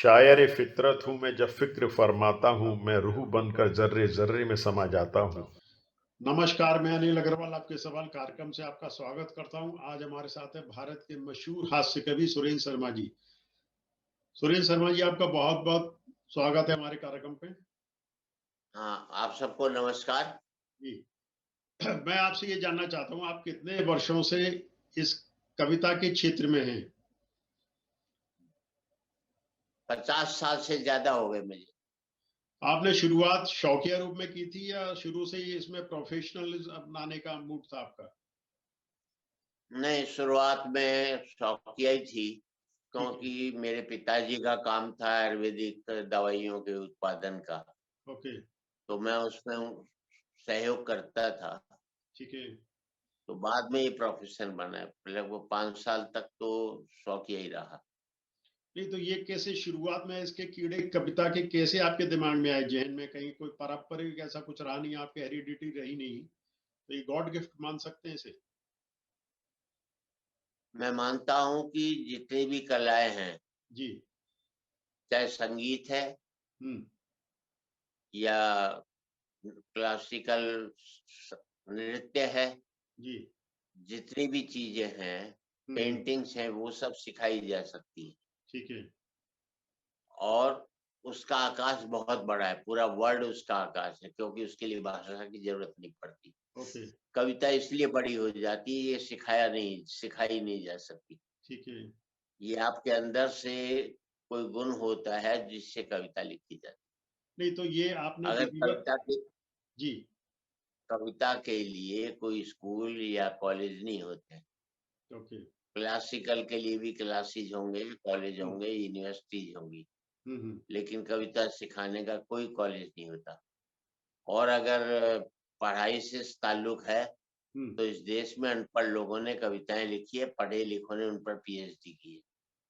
शायर फितरत हूँ मैं, जब फिक्र फरमाता हूँ मैं, रूह बनकर जर्रे जर्रे में समा जाता हूँ। नमस्कार, मैं अनिल अग्रवाल आपके सवाल कार्यक्रम से आपका स्वागत करता हूं। आज हमारे साथ है भारत के मशहूर हास्य कवि सुरेंद्र शर्मा जी। सुरेंद्र शर्मा जी, आपका बहुत बहुत स्वागत है हमारे कार्यक्रम पे। हाँ, आप सबको नमस्कार। जी। मैं आपसे ये जानना चाहता हूँ, आप कितने वर्षों से इस कविता के क्षेत्र में हैं? 50 साल से ज्यादा हो गए मुझे। आपने शुरुआत शौकिया रूप में की थी या शुरू से ही इसमें प्रोफेशनल अपनाने का मूड था आपका? नहीं, शुरुआत में शौकिया ही थी, ठीक है। क्योंकि मेरे पिताजी का काम था आयुर्वेदिक दवाइयों के उत्पादन का, ओके। तो मैं उसमें सहयोग करता था। ठीक है। तो बाद में ये प्रोफेशन बना है। लगभग 5 साल तक तो शौकिया ही रहा। नहीं तो ये कैसे शुरुआत में इसके कीड़े कविता के कैसे आपके दिमाग में आए, जहन में? कहीं कोई पारंपरिक ऐसा कुछ रहा नहीं, आपके हेरिडिटी रही नहीं, तो ये गॉड गिफ्ट मान सकते हैं इसे? मैं मानता हूँ कि जितनी भी कलाएं हैं, जी। चाहे संगीत है हम्म। या क्लासिकल नृत्य है, जी। जितनी भी चीजें हैं, हम्म। पेंटिंग्स हैं, वो सब सिखाई जा सकती है। ठीक है। और उसका आकाश बहुत बड़ा है, पूरा वर्ल्ड उसका आकाश है, क्योंकि उसके लिए भाषा की जरूरत नहीं पड़ती। ओके। कविता इसलिए बड़ी हो जाती है, ये सिखाई नहीं जा सकती। ठीक है। ये आपके अंदर से कोई गुण होता है जिससे कविता लिखी जाती नहीं तो ये आपने है। अगर विधिवत। जी। कविता के लिए कोई स्कूल या कॉलेज नहीं होते। ओके। क्लासिकल के लिए भी क्लासेज होंगे, कॉलेज हम्म। होंगे, यूनिवर्सिटीज होंगी, हम्म। लेकिन कविता सिखाने का कोई कॉलेज नहीं होता। और अगर पढ़ाई से ताल्लुक है, हम्म। तो इस देश में अनपढ़ लोगों ने कविताएं लिखी है, पढ़े लिखों ने उन पर पीएचडी की है।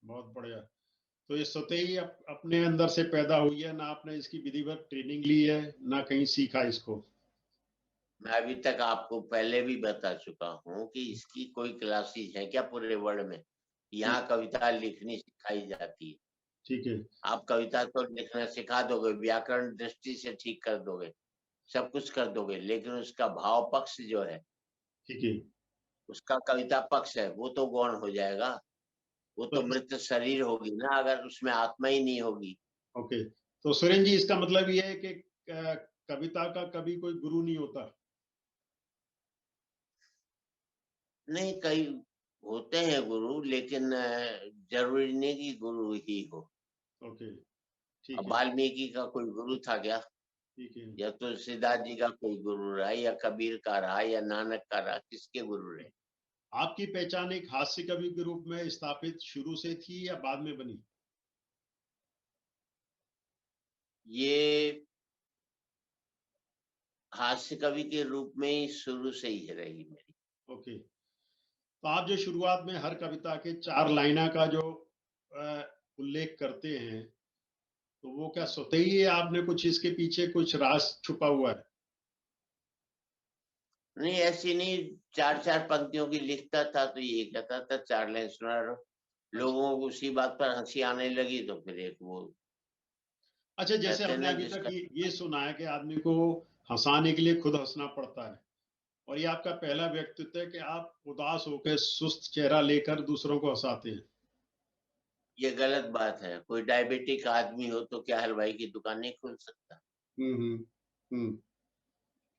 बहुत बढ़िया। तो ये स्वतः ही अपने अंदर से पैदा हुई है, ना आपने इसकी विधिवत ट्रेनिंग ली है, ना कहीं सीखा इसको? मैं अभी तक आपको पहले भी बता चुका हूँ कि इसकी कोई क्लासेस है क्या पूरे वर्ल्ड में? जी। यहाँ कविता लिखनी सिखाई जाती है। ठीक है। आप कविता तो लिखना सिखा दोगे, व्याकरण दृष्टि से ठीक कर दोगे, सब कुछ कर दोगे, लेकिन उसका भाव पक्ष जो है, ठीक है। उसका कविता पक्ष है, वो तो गौण हो जाएगा। वो तो तो मृत शरीर होगी ना, अगर उसमें आत्मा ही नहीं होगी। ओके। तो सुरेंद्र जी, इसका मतलब ये है कि कविता का कभी कोई गुरु नहीं होता? नहीं, कई होते हैं गुरु, लेकिन जरूरी नहीं कि गुरु ही हो। ओके। अब ठीक है। वाल्मीकि का कोई गुरु था क्या? ठीक है। या तुलसीदास जी का कोई गुरु रहा, या कबीर का रहा, या नानक का रहा? किसके गुरु रहे? आपकी पहचान एक हास्य कवि के रूप में स्थापित शुरू से थी या बाद में बनी? ये हास्य कवि के रूप में ही शुरू से ही रही मेरी। ओके। तो आप जो शुरुआत में हर कविता के 4 लाइना का जो उल्लेख करते हैं, तो वो क्या स्वतः ही है, आपने कुछ इसके पीछे कुछ राज छुपा हुआ है? नहीं, ऐसी नहीं। 4-4 पंक्तियों की लिखता था, तो ये कहता था 4 लाइन सुना रहो। अच्छा। लोगों को उसी बात पर हंसी आने लगी, तो फिर एक वो अच्छा, जैसे कहते हैं हमने ना अभी तक जिसका। ये सुना है कि आदमी को हंसाने के लिए खुद हंसना पड़ता है, और ये आपका पहला व्यक्तित्व है कि आप उदास होकर सुस्त चेहरा लेकर दूसरों को हंसाते हैं। ये गलत बात है। कोई डायबिटिक आदमी हो तो क्या हलवाई की दुकान नहीं खोल सकता? हम्म। हम्म।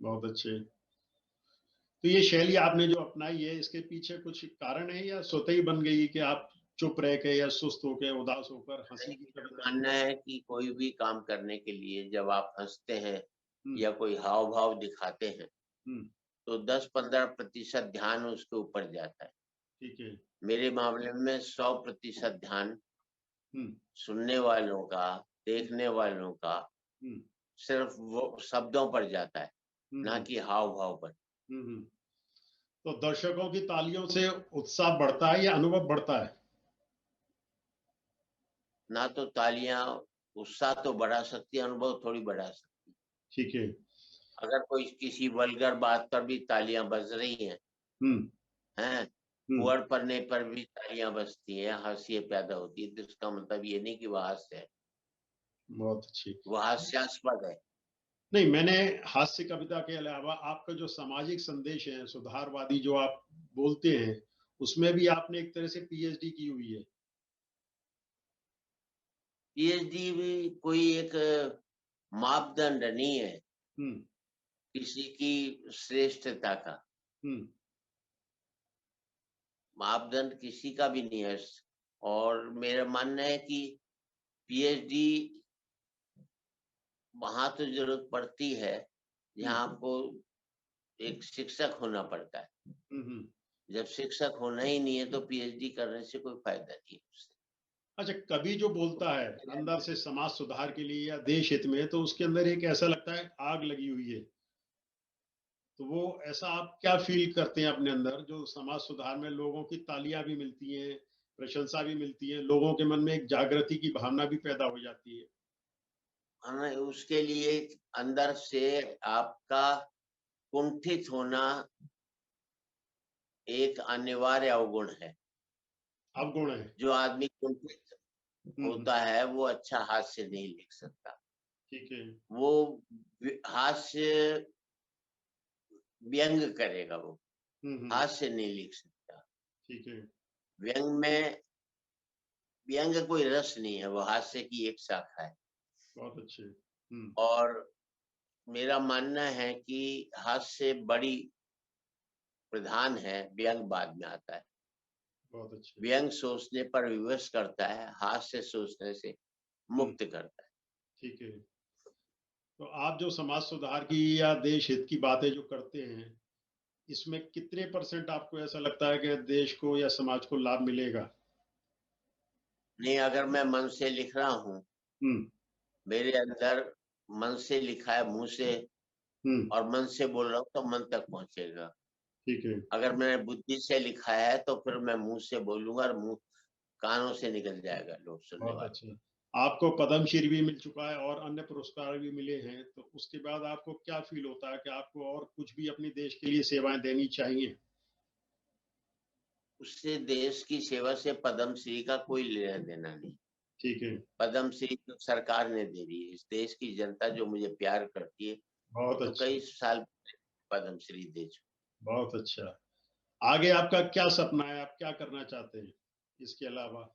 बहुत अच्छे। तो ये शैली आपने जो अपनाई है, इसके पीछे कुछ कारण है या स्वतः ही बन गई कि आप चुप रह के या सुस्त होकर उदास होकर हंसी की मेरा कविता मानना लिखते है कि कोई भी काम करने के लिए जब आप हंसते हैं हैं? या कोई हाव भाव दिखाते हैं, हम्म। तो 10-15% ध्यान उसके ऊपर जाता है। ठीक है। मेरे मामले में 100% ध्यान हम्म। सुनने वालों का, हम्म। देखने वालों का हम्म। सिर्फ वो शब्दों पर जाता है, ना हम्म। कि हाव भाव पर। हम्म। तो दर्शकों की तालियों से उत्साह बढ़ता है या अनुभव बढ़ता है? ना तो तालियां उत्साह तो बढ़ा सकती है, अनुभव थोड़ी बढ़ा सकती ठीक है। है। अगर कोई किसी वल्गर बात पर भी तालियां बज रही हम्म। हैं, हम्म। वर्ड पढ़ने पर भी तालियां बजती है, हंसी पैदा होती है, तो इसका मतलब ये नहीं कि वह हास्य है। बहुत अच्छी। वो हास्यास्पद है। नहीं, मैंने हास्य कविता के अलावा आपका जो सामाजिक संदेश है, सुधारवादी जो आप बोलते हैं, उसमें भी आपने एक तरह से पीएचडी की हुई है। पीएचडी भी कोई एक मापदंड नहीं है हम्म किसी की श्रेष्ठता का। हम्म मापदंड किसी का भी नहीं है। और मेरा मानना है कि पीएचडी वहां तो जरूरत पड़ती है जहां आपको एक शिक्षक होना पड़ता है। हम्म। जब शिक्षक होना ही नहीं है तो पीएचडी करने से कोई फायदा नहीं है उससे। अच्छा, कवि जो बोलता है अंदर से समाज सुधार के लिए या देश हित में, तो उसके अंदर एक ऐसा लगता है आग लगी हुई है। तो वो ऐसा आप क्या फील करते हैं अपने अंदर, जो समाज सुधार में लोगों की तालियां भी मिलती हैं, प्रशंसा भी मिलती है, लोगों के मन में एक जागृति की भावना भी पैदा हो जाती है? हमें उसके लिए अंदर से आपका कुंठित होना एक अनिवार्य अवगुण है। अवगुण है। जो आदमी कुंठित होता है वो अच्छा हास्य नहीं लिख सकता। ठीक है। वो हास्य व्यंग करेगा, वो हास्य नहीं लिख सकता। ठीक है। व्यंग में व्यंग कोई रस नहीं है, वो हास्य की एक शाखा है। बहुत अच्छे। और मेरा मानना है कि हास्य बड़ी प्रधान है, व्यंग बाद में आता है। बहुत अच्छे। व्यंग सोचने पर विवश करता है, हास्य सोचने से मुक्त करता है। ठीक है। तो आप जो समाज सुधार की या देश हित की बातें जो करते हैं, इसमें कितने % आपको ऐसा लगता है कि देश को या समाज को लाभ मिलेगा? नहीं, अगर मैं मन से लिख रहा हूँ, हम्म मेरे अंदर मन से लिखा है, मुंह से हम्म। और मन से बोल रहा हूँ तो मन तक पहुंचेगा। ठीक है। अगर मैंने बुद्धि से लिखा है तो फिर मैं मुंह से बोलूंगा और मुंह कानों से निकल जाएगा लोग सुनने बहुत वाले। अच्छा। आपको पद्मश्री भी मिल चुका है और अन्य पुरस्कार भी मिले हैं, तो उसके बाद आपको क्या फील होता है कि आपको और कुछ भी अपने देश के लिए सेवाएं देनी चाहिए? उससे देश की सेवा से पद्मश्री का कोई लेना देना नहीं। ठीक है। पद्मश्री तो सरकार ने दे दी है। इस देश की जनता जो मुझे प्यार करती है, वो बहुत तो अच्छा। कई साल पद्मश्री दे चुकी। बहुत अच्छा। आगे आपका क्या सपना है, आप क्या करना चाहते हैं इसके अलावा?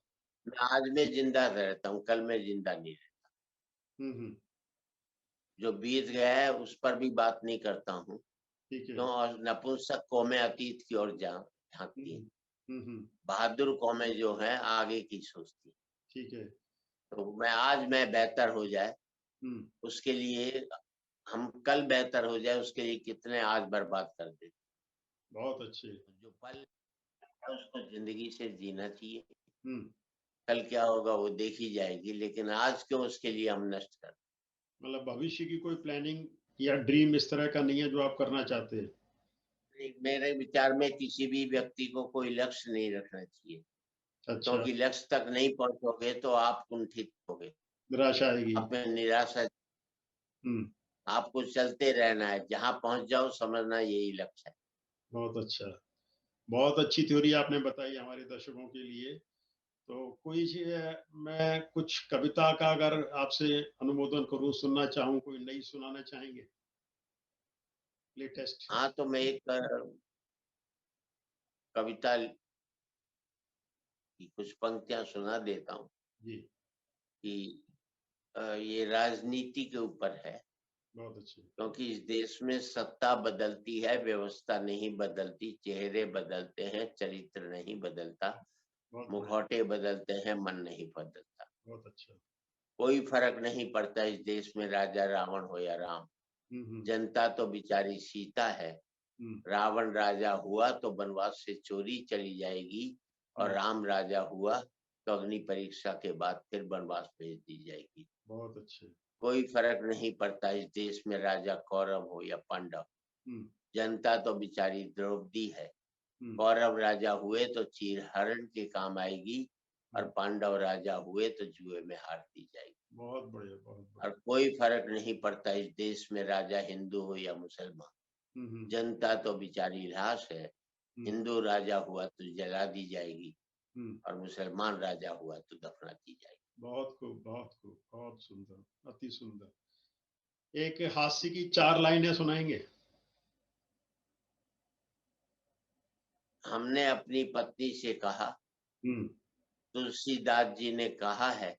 मैं आज में जिंदा रहता हूँ, कल में जिंदा नहीं रहता। हम्म। जो बीत गया है उस पर भी बात नहीं करता हूँ, ठीक है। क्यों? और नपुंसक कौमें अतीत की ओर झांकती है। बहादुर कौमें जो हैं आगे की सोचती है। ठीक है। तो मैं बेहतर हो जाए उसके लिए, हम कल बेहतर हो जाए उसके लिए कितने आज बर्बाद कर देते। बहुत अच्छे। जो पल है उसको जिंदगी से जीना चाहिए। हम्म कल क्या होगा वो देखी जाएगी, लेकिन आज क्यों उसके लिए हम नष्ट कर। मतलब भविष्य की कोई प्लानिंग या ड्रीम इस तरह का नहीं है जो आप करना चाहते हैं? मेरे विचार में किसी भी व्यक्ति को कोई लक्ष्य नहीं रखना चाहिए, अच्छा। क्योंकि लक्ष्य तक नहीं पहुंचोगे तो आप कुंठित होगे, निराशा आएगी। आप में निराशा। हम्म आपको चलते रहना है, जहां पहुंच जाओ समझना यही लक्ष्य है। बहुत अच्छा। बहुत अच्छी थ्योरी आपने बताई हमारे दर्शकों के लिए। तो कोई मैं कुछ कविता का अगर आपसे अनुमोदन करूं, सुनना चाहूं, कोई नई सुनाना चाहेंगे लेटेस्ट? हाँ, तो मैं एक कविता की कुछ पंक्तियां सुना देता हूँ जी। कि ये राजनीति के ऊपर है। बहुत अच्छे। क्योंकि इस देश में सत्ता बदलती है, व्यवस्था नहीं बदलती। चेहरे बदलते हैं, चरित्र नहीं बदलता। बहुत बढ़िया। मुखौटे बदलते हैं, मन नहीं बदलता। बहुत अच्छा। कोई फर्क नहीं पड़ता इस देश में राजा रावण हो या राम। हम्म। जनता तो बेचारी सीता है। हम्म रावण राजा हुआ तो वनवास से चोरी चली जाएगी, और राम राजा हुआ तो अग्नि परीक्षा के बाद फिर वनवास भेज दी जाएगी। बहुत अच्छे। कोई फर्क नहीं पड़ता इस देश में राजा कौरव हो या पांडव। हम्म जनता तो बेचारी द्रौपदी है। हम्म कौरव राजा हुए तो चीरहरण के काम आएगी, और हम्म। पांडव राजा हुए तो जुए में हार दी जाएगी। बहुत बढ़िया, बहुत और बढ़िया। कोई फर्क नहीं पड़ता इस देश में राजा हिंदू हो या मुसलमान। हम्म जनता तो बेचारी लाश है। हम्म हिंदू राजा हुआ तो जला दी जाएगी, हम्म। और मुसलमान राजा हुआ तो दफना दी जाएगी। बहुत खूब, बहुत खूब, बहुत सुंदर, अति सुंदर। एक हास्य की 4 लाइनें सुनाएंगे? हमने अपनी पत्नी से कहा, हम्म। तुलसीदास जी ने कहा है,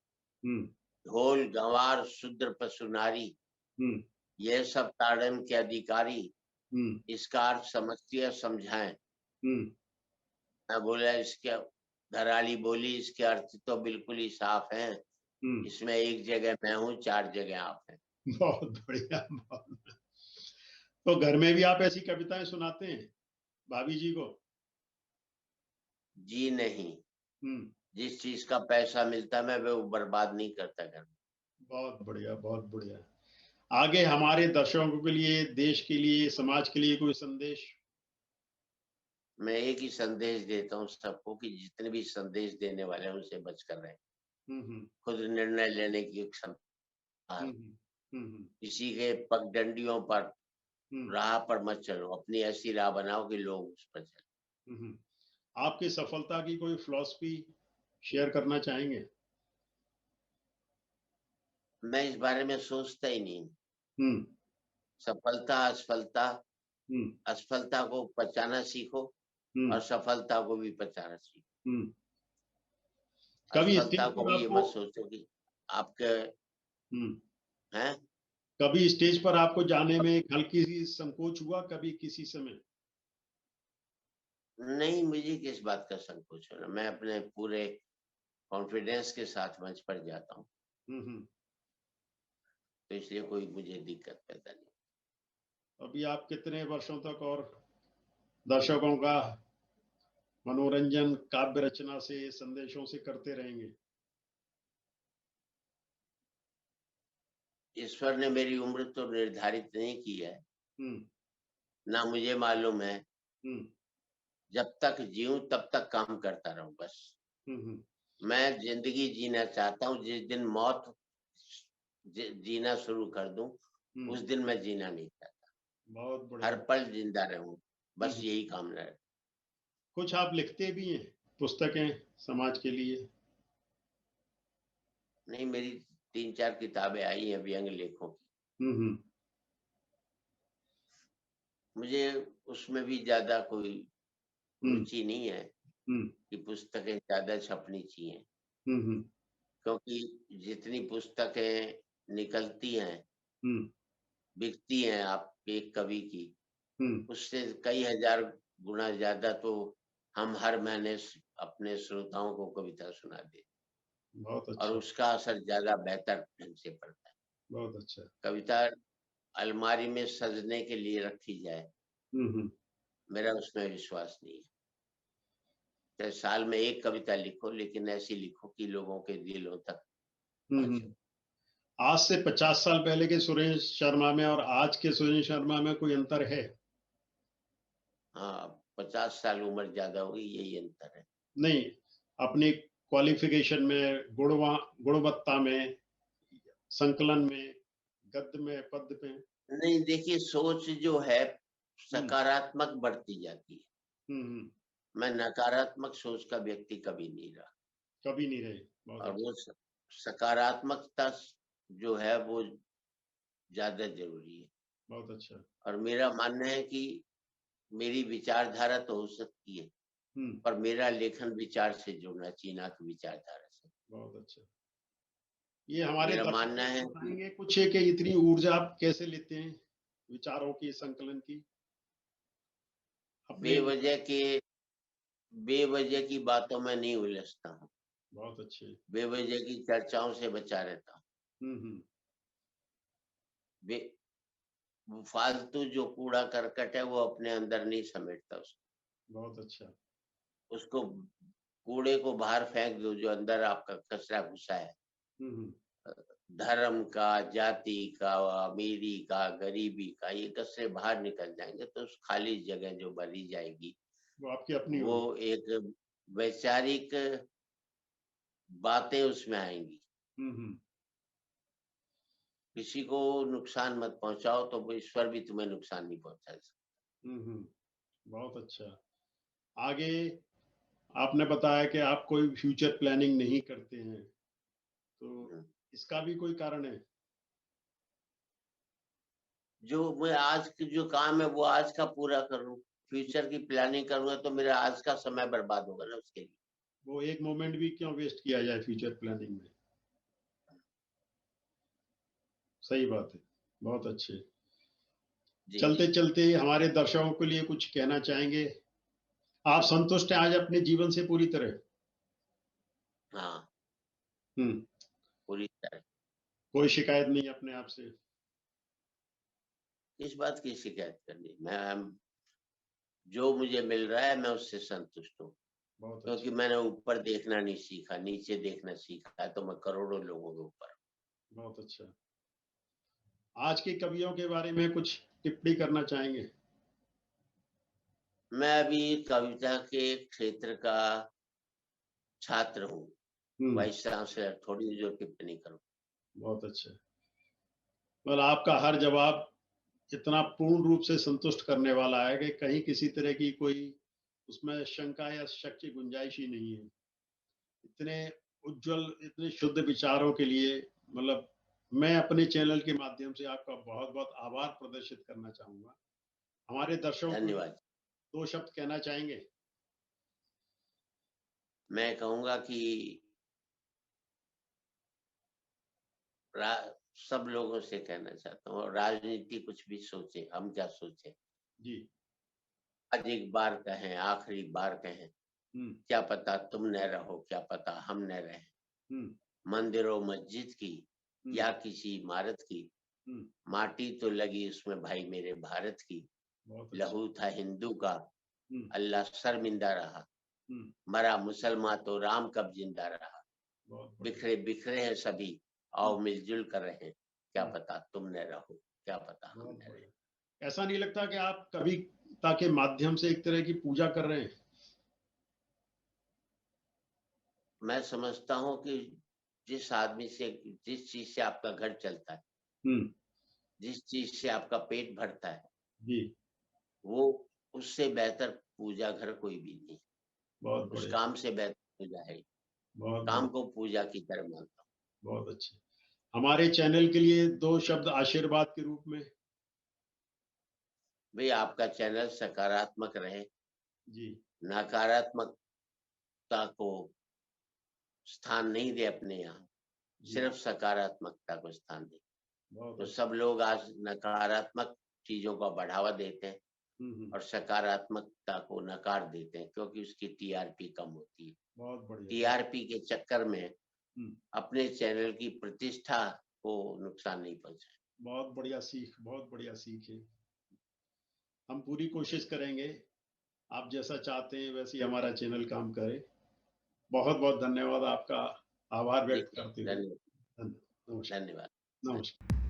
हम्म। ढोल गंवार शूद्र पशु नारी, हम्म। यह सब ताड़न के अधिकारी, हम्म। इसका अर्थ समझती समझाएं। हम्म। मैं बोला, इसके घराली बोली, इसके अर्थ तो बिल्कुल ही साफ हैं। हम्म। इसमें एक जगह मैं हूँ, 4 जगह आप हैं। बहुत बढ़िया, बहुत बढ़िया। तो घर में भी आप ऐसी कविताएं सुनाते हैं भाभी जी को? जी नहीं, हम्म। जिस चीज का पैसा मिलता मैं वो बर्बाद नहीं करता घर में। बहुत बढ़िया, बहुत बढ़िया। आगे हमारे दर्शकों के लिए, देश के लिए, समाज के लिए कोई संदेश? मैं एक ही संदेश देता हूँ सबको कि जितने भी संदेश देने वाले हैं उनसे बचकर रहें। हम्म। खुद निर्णय लेने की क्षमता है। हम्म। हम्म। किसी के पगडंडियों पर, हम्म। राह पर मत चलो, अपनी ऐसी राह बनाओ कि लोग उस पर चले। हम्म। आपकी सफलता की कोई फिलॉसफी शेयर करना चाहेंगे? मैं इस बारे में सोचता ही नहीं। हम्म। सफलता असफलता, हम्म। असफलता को पचाना सीखो हम्म। और सफलता को भी पचाना सीखो। हम्म। कभी असफलता स्टेज को पर भी ये आपको मत सोचो कि आपके हम्म हैं। कभी स्टेज पर आपको जाने में एक हल्की सी संकोच हुआ कभी किसी समय? नहीं, मुझे किस बात का संकोच हो रहा, मैं अपने पूरे कॉन्फिडेंस के साथ मंच पर जाता हूँ, हम्म। तो इसलिए कोई मुझे दिक्कत पैदा नहीं। अभी आप कितने वर्षों तक और दर्शकों का मनोरंजन काव्य रचना से, संदेशों से करते रहेंगे? ईश्वर ने मेरी उम्र तो निर्धारित नहीं की है, हम्म। ना मुझे मालूम है। हम्म। जब तक जीऊं तब तक काम करता रहूं बस। हम्म। मैं जिंदगी जीना चाहता हूँ, जिस दिन मौत जीना शुरू कर दूं, हम्म। उस दिन मैं जीना नहीं चाहता। बहुत हर बढ़िया। पल जिंदा रहूं, बस हम्म। यही कामना है। कुछ आप लिखते भी हैं, पुस्तकें समाज के लिए? नहीं, मेरी 3-4 किताबें आई हैं व्यंग लेखों की। हम्म। मुझे उसमें भी ज्यादा कोई हम्म। रुचि नहीं है हम्म। कि पुस्तकें ज्यादा छपनी चाहिए, हम्म। क्योंकि जितनी पुस्तकें निकलती हैं, हम्म। बिकती हैं आप एक कवि की, हम्म। उससे कई हजार गुना ज्यादा तो हम हर महीने अपने श्रोताओं को कविता सुना देते, बहुत और अच्छा। उसका असर ज्यादा बेहतर ढंग से पड़ता है। बहुत अच्छा। कविता अलमारी में सजने के लिए रखी जाए, हम्म। मेरा उसमें विश्वास नहीं है। चाहे साल में एक कविता लिखो, लेकिन ऐसी लिखो कि लोगों के दिलों तक पहुंचे। हम्म। आज से 50 साल पहले के सुरेश शर्मा में और आज के सुरेश शर्मा में कोई अंतर है? हाँ, 50 साल उम्र ज्यादा हुई, यही अंतर है। नहीं, अपनी क्वालिफिकेशन में, गुणवत्ता में, संकलन में, गद्य में, पद्य में? नहीं, देखिए, सोच जो है हम्म। सकारात्मक बढ़ती जाती है। हम्म। मैं नकारात्मक सोच का व्यक्ति कभी नहीं रहा, कभी नहीं रहे। बहुत और अच्छा। वो सकारात्मकता जो है वो ज्यादा जरूरी है। बहुत अच्छा। और मेरा मानना है कि मेरी विचारधारा तो हो सकती है, हम्म। पर मेरा लेखन विचार से जुड़ना चाहिए, ना कि विचारधारा से। बहुत अच्छा। ये हमारे मेरा मानना दर्शकों है को कि बताएंगे कुछ है कि इतनी ऊर्जा आप कैसे लेते हैं विचारों की, संकलन की, अपने? बेवजह के बेवजह की बातों में नहीं उलझता हूँ, बहुत अच्छे। बेवजह की चर्चाओं से बचा रहता हूँ। हम्म। बे फालतू जो कूड़ा करकट है वो अपने अंदर नहीं समेटता बहुत अच्छा। उसको कूड़े को बाहर फेंक दो, जो अंदर आपका कचरा घुसा है, हम्म। धर्म का, जाति का, अमीरी का, गरीबी का, ये कचरे बाहर निकल जाएंगे, तो उस खाली जगह जो भरी जाएगी, वो आपकी अपनी वो होगी। एक वैचारिक बातें उसमें आएंगी। हम्म। किसी को नुकसान मत पहुंचाओ, तो वो ईश्वर भी तुम्हें नुकसान नहीं पहुंचा सकता। हम्म। बहुत अच्छा। आगे आपने बताया कि आप कोई फ्यूचर प्लानिंग नहीं करते हैं, तो इसका भी कोई कारण है? जो मैं आज की जो काम है वो आज का पूरा करूँ, फ्यूचर की प्लानिंग करूँगा तो मेरा आज का समय बर्बाद होगा ना उसके लिए। वो एक मोमेंट भी क्यों वेस्ट किया जाए फ्यूचर प्लानिंग में? सही बात है, बहुत अच्छे। जी, चलते जी। चलते हमारे दर्शकों के लिए कुछ कहना चाहेंगे? आप संतुष्ट हैं आज अपने जीवन से पूरी तरह? हाँ, हम्म। पूरी तरह। कोई शिकायत नहीं अपने आप से? किस बात की शिकायत करनी? मैं जो मुझे मिल रहा है मैं उससे संतुष्ट हूँ। बहुत क्योंकि अच्छा, मैंने ऊपर देखना नहीं सीखा, नीचे देखना सीखा है तो मैं करोड़ों लोगों के ऊपर। बहुत अच्छा। आज के कवियों के बारे में कुछ टिप्पणी करना चाहेंगे? मैं अभी कविता के क्षेत्र का छात्र हूँ, हम्म। वाइस चांसलर थोड़ी जो टिप्पणी करूँ। बहुत अच्छा। मतलब आपका हर जवाब इतना पूर्ण रूप से संतुष्ट करने वाला है कि कहीं किसी तरह की कोई उसमें शंका या शक की गुंजाइश ही नहीं है। इतने उज्जवल, इतने शुद्ध विचारों के लिए मतलब मैं अपने चैनल के माध्यम से आपका बहुत बहुत आभार प्रदर्शित करना चाहूंगा। हमारे दर्शकों को धन्यवाद। 2 शब्द कहना चाहेंगे? मैं कहूँगा कि रा सब लोगों से कहना चाहता हूँ राजनीति कुछ भी सोचे, हम क्या सोचे? जी। आज एक बार कहें, आखिरी बार कहें, हम्म। क्या पता तुम न रहो, क्या पता हम न रहें। हम्म। मंदिरों मस्जिद की हम्म। या किसी इमारत की, हम्म। माटी तो लगी उसमें भाई मेरे भारत की। बहुत अच्छा। लहू था हिंदू का, हम्म। अल्लाह शर्मिंदा रहा। हम्म। मरा मुसलमान तो राम कब जिंदा रहा। बहुत बढ़िया। बिखरे बिखरे हैं सभी, हम्म। आओ मिलजुल कर रहे। क्या हम्म। पता तुम न रहो, क्या पता हम बहुत न रहे। बढ़िया। ऐसा नहीं लगता कि आप कविता के माध्यम से एक तरह की पूजा कर रहे हैं? मैं समझता हूँ कि जिस आदमी से, जिस चीज से आपका घर चलता है, हम्म। जिस चीज से आपका पेट भरता है, जी। वो उससे बेहतर पूजा घर कोई भी नहीं। बहुत उस बढ़िया। काम से बेहतर पूजा है। बहुत काम बढ़िया। को पूजा की तरह मानता हूँ। बहुत अच्छे। हमारे चैनल के लिए 2 शब्द आशीर्वाद के रूप में? भाई आपका चैनल सकारात्मक रहे, जी। नकारात्मकता को स्थान नहीं दे अपने यहाँ, जी। सिर्फ सकारात्मकता को स्थान दे। बहुत तो अच्छा। सब लोग आज नकारात्मक चीजों का बढ़ावा देते हैं हम्म। और सकारात्मकता को नकार देते हैं क्योंकि उसकी टीआरपी कम होती है। बहुत बढ़िया। बहुत। टीआरपी के चक्कर में हम्म। अपने चैनल की प्रतिष्ठा को नुकसान नहीं पहुंचाए। बहुत बढ़िया सीख, बहुत बढ़िया सीख है। हम पूरी कोशिश करेंगे आप जैसा चाहते हैं वैसे ही हमारा चैनल काम करे। बहुत बहुत धन्यवाद आपका। आभार ठीक व्यक्त है, करते हुए। धन्यवाद। धन्यवाद। नमस्कार। धन्यवाद। नमस्कार।